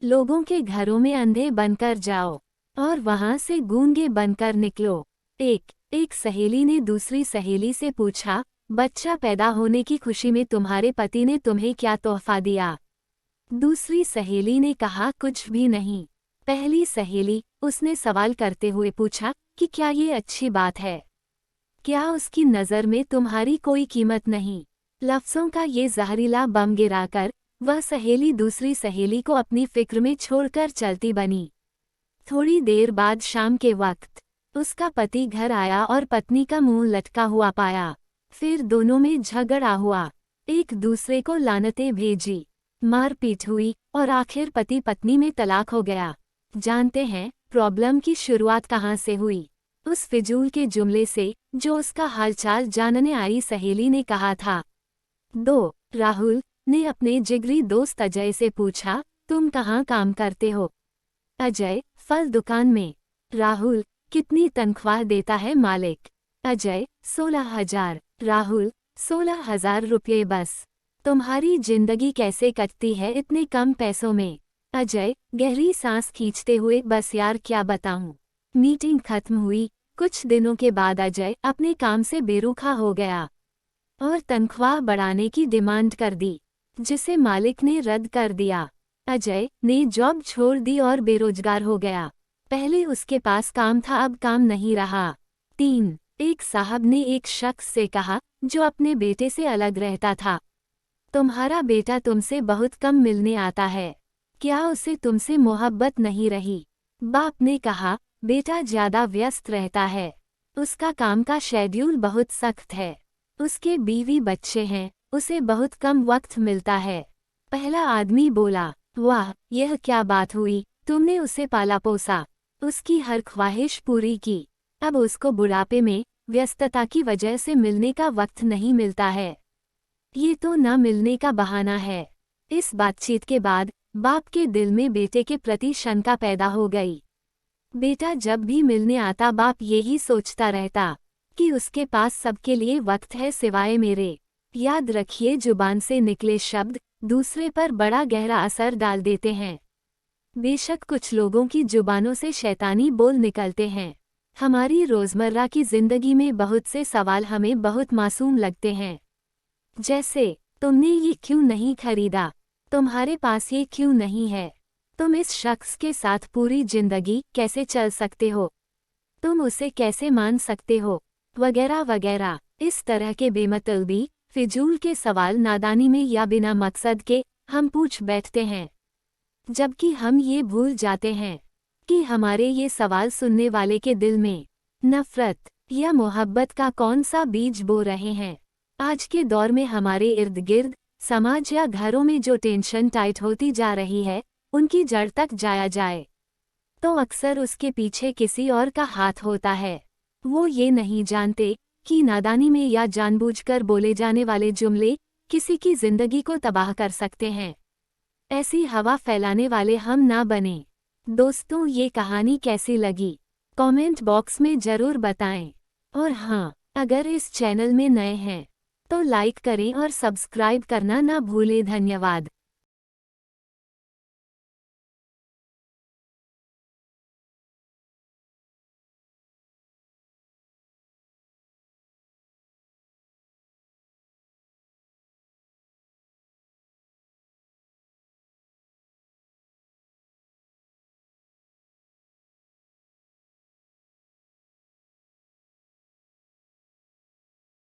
लोगों के घरों में अंधे बनकर जाओ और वहां से गूंगे बनकर निकलो। एक सहेली ने दूसरी सहेली से पूछा, बच्चा पैदा होने की खुशी में तुम्हारे पति ने तुम्हें क्या तोहफा दिया? दूसरी सहेली ने कहा, कुछ भी नहीं। पहली सहेली, उसने सवाल करते हुए पूछा कि क्या ये अच्छी बात है? क्या उसकी नज़र में तुम्हारी कोई कीमत नहीं? लफ्ज़ों का ये जहरीला बम गिराकर वह सहेली दूसरी सहेली को अपनी फिक्र में छोड़कर चलती बनी। थोड़ी देर बाद शाम के वक्त उसका पति घर आया और पत्नी का मुंह लटका हुआ पाया। फिर दोनों में झगड़ा हुआ, एक दूसरे को लानतें भेजी, मारपीट हुई और आखिर पति पत्नी में तलाक हो गया। जानते हैं प्रॉब्लम की शुरुआत कहाँ से हुई? उस फिजूल के जुमले से जो उसका हालचाल जानने आई सहेली ने कहा था। 2. राहुल ने अपने जिगरी दोस्त अजय से पूछा, तुम कहाँ काम करते हो? अजय, फल दुकान में। राहुल, कितनी तनख्वाह देता है मालिक? अजय, 16,000। राहुल, 16,000 रुपये बस? तुम्हारी जिंदगी कैसे कटती है इतने कम पैसों में? अजय, गहरी सांस खींचते हुए, बस यार क्या बताऊं। मीटिंग खत्म हुई। कुछ दिनों के बाद अजय अपने काम से बेरुखा हो गया और तनख्वाह बढ़ाने की डिमांड कर दी, जिसे मालिक ने रद्द कर दिया। अजय ने जॉब छोड़ दी और बेरोजगार हो गया। पहले उसके पास काम था, अब काम नहीं रहा। 3. एक साहब ने एक शख्स से कहा जो अपने बेटे से अलग रहता था, तुम्हारा बेटा तुमसे बहुत कम मिलने आता है, क्या उसे तुमसे मोहब्बत नहीं रही? बाप ने कहा, बेटा ज्यादा व्यस्त रहता है, उसका काम का शेड्यूल बहुत सख्त है, उसके बीवी बच्चे हैं, उसे बहुत कम वक्त मिलता है। पहला आदमी बोला, वाह, यह क्या बात हुई, तुमने उसे पाला पोसा, उसकी हर ख्वाहिश पूरी की, अब उसको बुढ़ापे में व्यस्तता की वजह से मिलने का वक्त नहीं मिलता है। ये तो न मिलने का बहाना है। इस बातचीत के बाद बाप के दिल में बेटे के प्रति शंका पैदा हो गई। बेटा जब भी मिलने आता बाप यही सोचता रहता कि उसके पास सबके लिए वक्त है सिवाय मेरे। याद रखिए, जुबान से निकले शब्द दूसरे पर बड़ा गहरा असर डाल देते हैं। बेशक कुछ लोगों की जुबानों से शैतानी बोल निकलते हैं। हमारी रोज़मर्रा की ज़िंदगी में बहुत से सवाल हमें बहुत मासूम लगते हैं, जैसे, तुमने ये क्यों नहीं खरीदा? तुम्हारे पास ये क्यों नहीं है? तुम इस शख्स के साथ पूरी जिंदगी कैसे चल सकते हो? तुम उसे कैसे मान सकते हो? वगैरह वगैरह। इस तरह के बेमतलबी फिजूल के सवाल नादानी में या बिना मकसद के हम पूछ बैठते हैं, जबकि हम ये भूल जाते हैं कि हमारे ये सवाल सुनने वाले के दिल में नफरत या मोहब्बत का कौन सा बीज बो रहे हैं। आज के दौर में हमारे इर्द गिर्द समाज या घरों में जो टेंशन टाइट होती जा रही है, उनकी जड़ तक जाया जाए तो अक्सर उसके पीछे किसी और का हाथ होता है। वो ये नहीं जानते कि नादानी में या जानबूझकर बोले जाने वाले जुमले किसी की जिंदगी को तबाह कर सकते हैं। ऐसी हवा फैलाने वाले हम ना बने। दोस्तों, ये कहानी कैसी लगी कमेंट बॉक्स में ज़रूर बताएं। और हाँ, अगर इस चैनल में नए हैं तो लाइक करें और सब्सक्राइब करना ना भूलें। धन्यवाद।